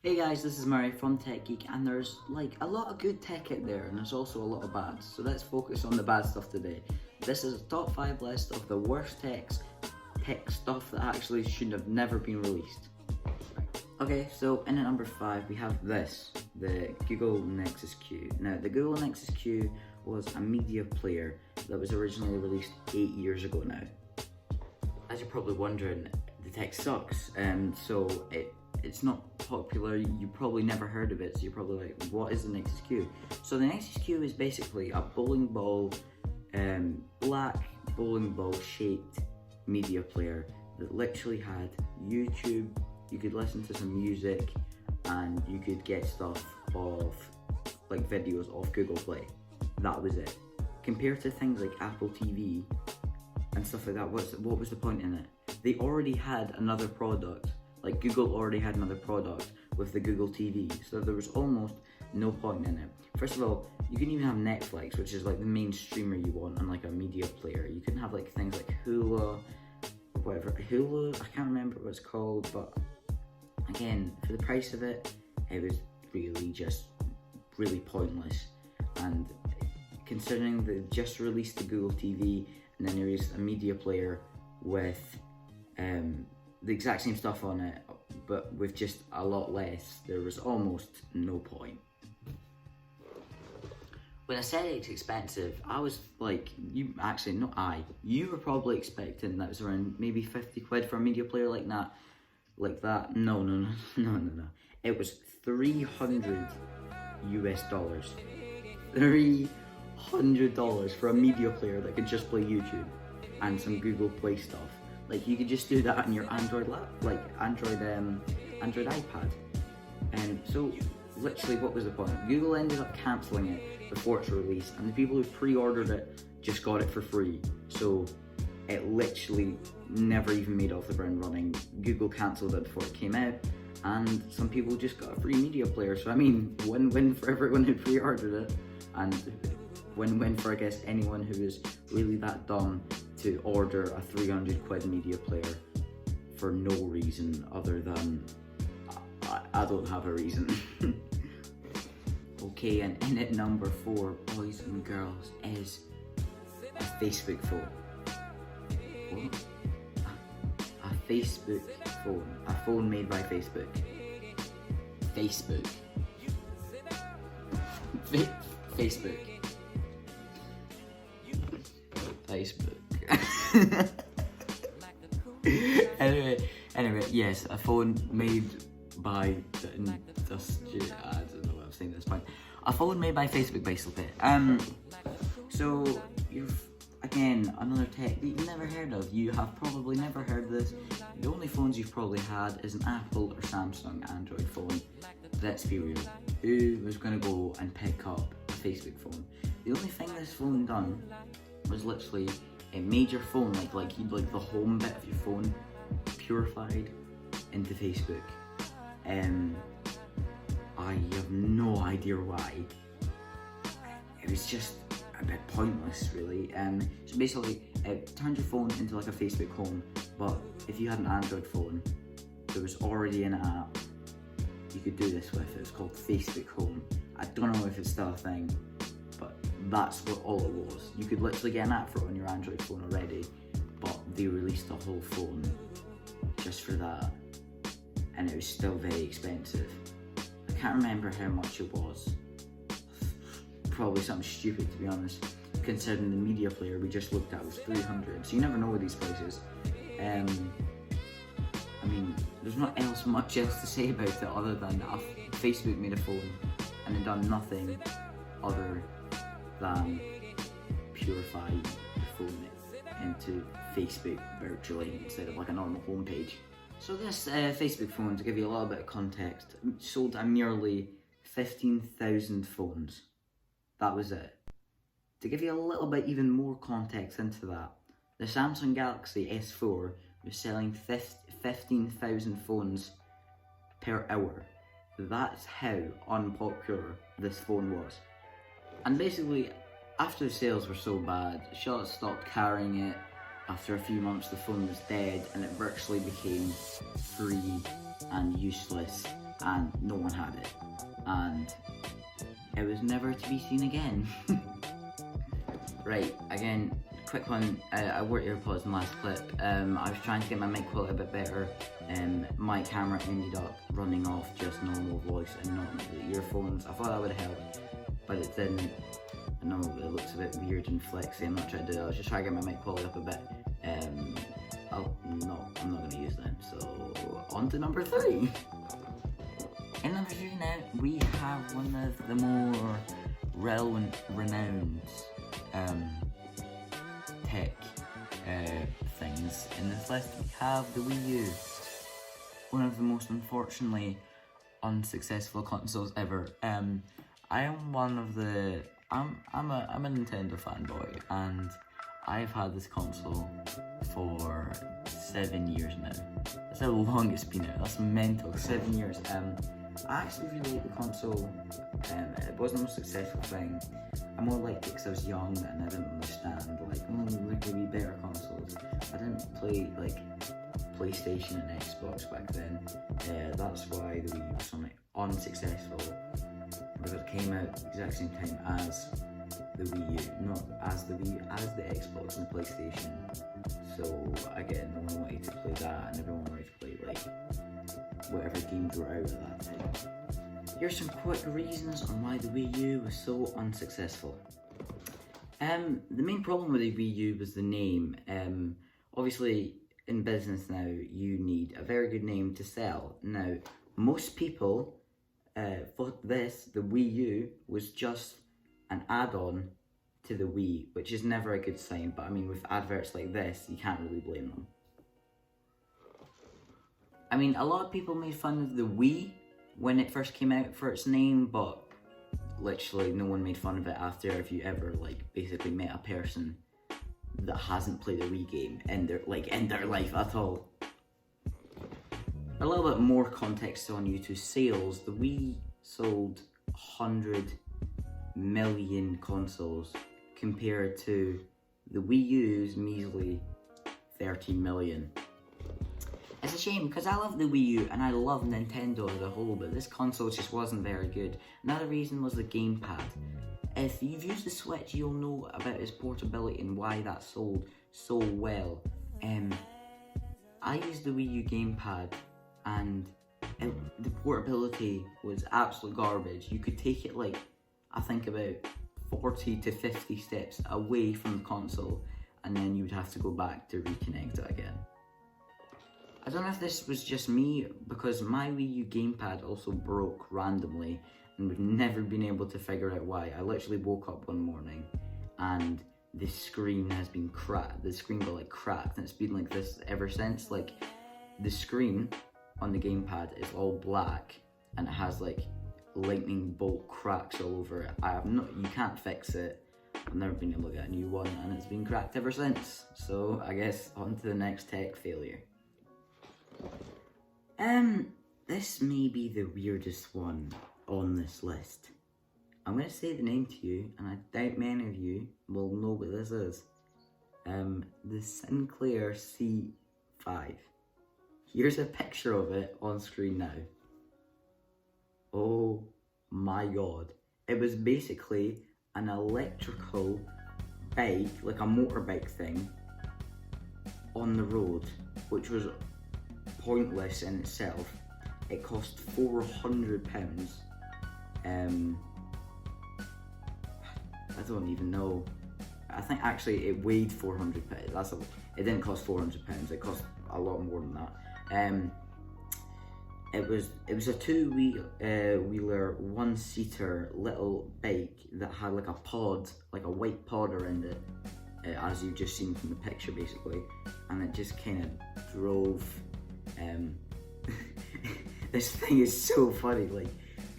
Hey guys, this is Murray from Tech Geek, and there's like a lot of good tech out there, and there's also a lot of bad. So let's focus on the bad stuff today. This is a top 5 list of the worst tech stuff that actually should have never been released. Okay, so in at number 5 we have this, the Google Nexus Q. Now the Google Nexus Q was a media player that was originally released 8 years ago now. As you're probably wondering, the tech sucks, and so it's not popular. You probably never heard of it, so you're probably like, what is the Nexus Q? So the Nexus Q is basically a bowling ball, black bowling ball shaped media player that literally had YouTube. You could listen to some music, and you could get stuff of like videos off Google Play. That was it. Compared to things like Apple TV and stuff like that, what was the point in it? They already had another product. Like Google already had another product with the Google TV, so there was almost no point in it. First of all, you can even have Netflix, which is like the main streamer you want on like a media player. You can have like things like Hulu, whatever. Hulu, I can't remember what it's called, but again, for the price of it, it was really pointless. And considering they just released the Google TV and then there is a media player with the exact same stuff on it, but with just a lot less, there was almost no point. When I said it's expensive, I was like, you were probably expecting that it was around maybe 50 quid for a media player like that. No. It was $300 US. $300 for a media player that could just play YouTube and some Google Play stuff. Like you could just do that on your Android iPad. And so literally what was the point? Google ended up cancelling it before its release, and the people who pre-ordered it just got it for free. So it literally never even made it off the ground running. Google cancelled it before it came out, and some people just got a free media player. So I mean, win-win for everyone who pre-ordered it, and win-win for I guess anyone who is really that dumb to order a 300 quid media player for no reason other than I don't have a reason. Okay, and in at number 4, boys and girls, is a Facebook phone. What? A Facebook phone. A phone made by Facebook. Facebook. Facebook. Anyway, yes, a phone made by I don't know what I'm saying at this point. A phone made by Facebook, basically. So you've again another tech that you've never heard of. You have probably never heard of this. The only phones you've probably had is an Apple or Samsung Android phone. Let's be real. Who was gonna go and pick up a Facebook phone? The only thing this phone done was literally it made your phone like the home bit of your phone purified into Facebook. I have no idea why. It was just a bit pointless, really. So basically, it turned your phone into like a Facebook home, but if you had an Android phone, there was already an app you could do this with. It was called Facebook Home. I don't know if it's still a thing, but that's what all it was. You could literally get an app for it on your Android phone already, but they released a whole phone just for that, and it was still very expensive. I can't remember how much it was. Probably something stupid, to be honest, considering the media player we just looked at was 300. So you never know with these prices. I mean, there's not much else to say about it other than that Facebook made a phone and it done nothing other than purify the phone into Facebook virtually instead of like a normal homepage. So this Facebook phone, to give you a little bit of context, sold a nearly 15,000 phones. That was it. To give you a little bit even more context into that, the Samsung Galaxy S4 was selling 15,000 phones per hour. That's how unpopular this phone was. And basically, after the sales were so bad, Charlotte stopped carrying it. After a few months, the phone was dead and it virtually became free and useless and no one had it, and it was never to be seen again. Right, again, quick one. I wore earpods in the last clip. I was trying to get my mic quality a bit better. My camera ended up running off just normal voice and not the earphones. I thought that would help, but it didn't. I know it looks a bit weird and flexy. I'm not trying to do that. I was just trying to get my mic quality up a bit. I'm not going to use them. So on to number 3. In number 3 now, we have one of the more renowned tech things. In this list we have the Wii U, one of the most unfortunately unsuccessful consoles ever. I am one of the I'm a Nintendo fanboy, and I've had this console for 7 years now. That's how long it's been out. That's mental. 7 years. I actually really like the console. It wasn't the most successful thing. I more liked it because I was young and I didn't understand, like, there could be better consoles. I didn't play like PlayStation and Xbox back then. That's why the Wii U was so unsuccessful, because it came out at the exact same time as the Wii U, not as the Wii U, as the Xbox and the PlayStation. So again, no one wanted to play that, and everyone wanted to play like whatever games were out at that time. Here's some quick reasons on why the Wii U was so unsuccessful. The main problem with the Wii U was the name. Obviously, in business now, you need a very good name to sell. Now, most people thought the Wii U was just an add-on to the Wii, which is never a good sign, but I mean, with adverts like this, you can't really blame them. I mean, a lot of people made fun of the Wii when it first came out for its name, but literally no one made fun of it after. If you ever like basically met a person that hasn't played a Wii game in their life at all. A little bit more context on you to sales. The Wii sold 100 million consoles compared to the Wii U's measly 30 million. It's a shame, because I love the Wii U and I love Nintendo as a whole, but this console just wasn't very good. Another reason was the gamepad. If you've used the Switch, you'll know about its portability and why that sold so well. I used the Wii U gamepad, and the portability was absolute garbage. You could take it like, I think about 40 to 50 steps away from the console, and then you would have to go back to reconnect it again. I don't know if this was just me, because my Wii U gamepad also broke randomly, and we've never been able to figure out why. I literally woke up one morning and the screen has been cracked. The screen got like cracked, and it's been like this ever since. Like, the screen on the gamepad is all black and it has like lightning bolt cracks all over it. You can't fix it. I've never been able to get a new one, and it's been cracked ever since. So I guess on to the next tech failure. This may be the weirdest one on this list. I'm going to say the name to you, and I doubt many of you will know what this is. The Sinclair C5. Here's a picture of it on screen now. Oh my god. It was basically an electrical bike, like a motorbike thing, on the road, which was pointless in itself. It cost £400. I don't even know. I think actually it weighed £400. It didn't cost £400. It cost a lot more than that. It was a two-wheeler, one-seater little bike that had like a pod, like a white pod around it, as you've just seen from the picture basically, and it just kind of drove. This thing is so funny, like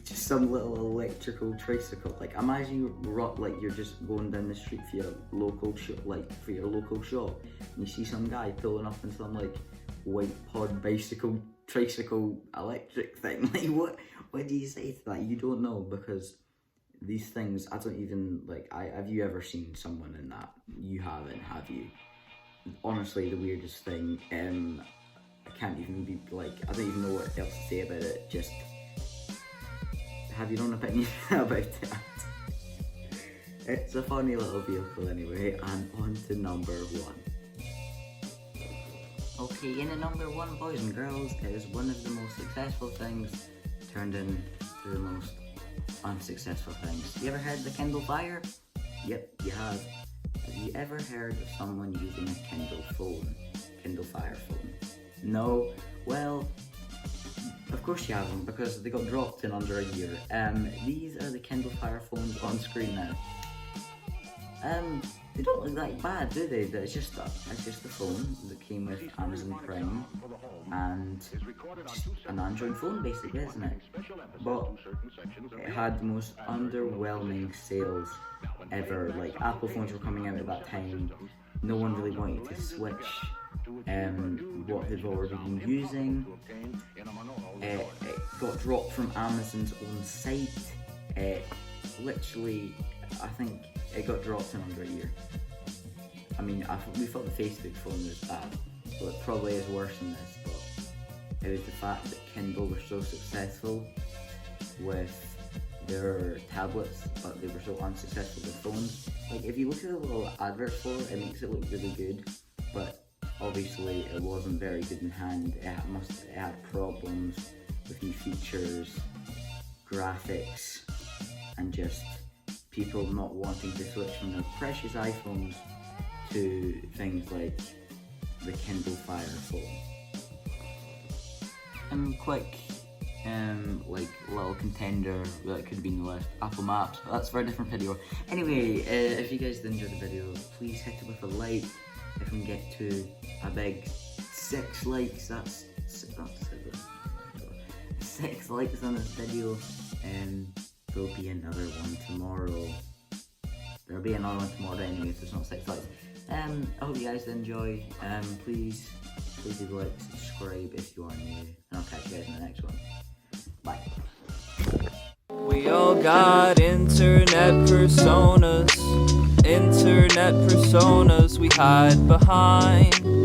just some little electrical tricycle. Like, imagine you're just going down the street for your local shop, and you see some guy pulling up in some like white pod bicycle tricycle electric thing. Like, what do you say to that? You don't know, because these things, I don't even like. Have you ever seen someone in that? You haven't, have you? Honestly, the weirdest thing. I can't even be like, I don't even know what else to say about it. Just have your own opinion about it. It's a funny little vehicle anyway, and on to number 1. Okay, in at number 1, boys and girls, is one of the most successful things turned into the most unsuccessful things. You ever heard of the Kindle Fire? Yep, you have. Have you ever heard of someone using a Kindle phone? Kindle Fire phone? No? Well, of course you haven't, because they got dropped in under a year. These are the Kindle Fire phones on screen now. They don't look that bad, do they? It's just a phone that came with Amazon Prime and just an Android phone basically, isn't it? But it had the most underwhelming sales ever. Like, Apple phones were coming out at that time. No one really wanted to switch what they've already been using. It got dropped from Amazon's own site. Literally, I think it got dropped in under a year. I mean, we thought the Facebook phone was bad, but it probably is worse than this. But it was the fact that Kindle were so successful with their tablets, but they were so unsuccessful with phones. Like, if you look at the little adverts for it, it makes it look really good, but obviously it wasn't very good in hand. It had problems with new features, graphics, and just people not wanting to switch from their precious iPhones to things like the Kindle Fire phone. Quick, like little contender that could have been the list, Apple Maps, but that's for a different video. Anyway, if you guys did enjoy the video, please hit it with a like. If we can get to a big 6 likes, that's 6 likes on this video, and there'll be another one tomorrow. There'll be another one tomorrow anyway, if there's not 6 likes. I hope you guys enjoy. Please do like, subscribe if you are new, and I'll catch you guys in the next one. Bye. We all got internet personas we hide behind.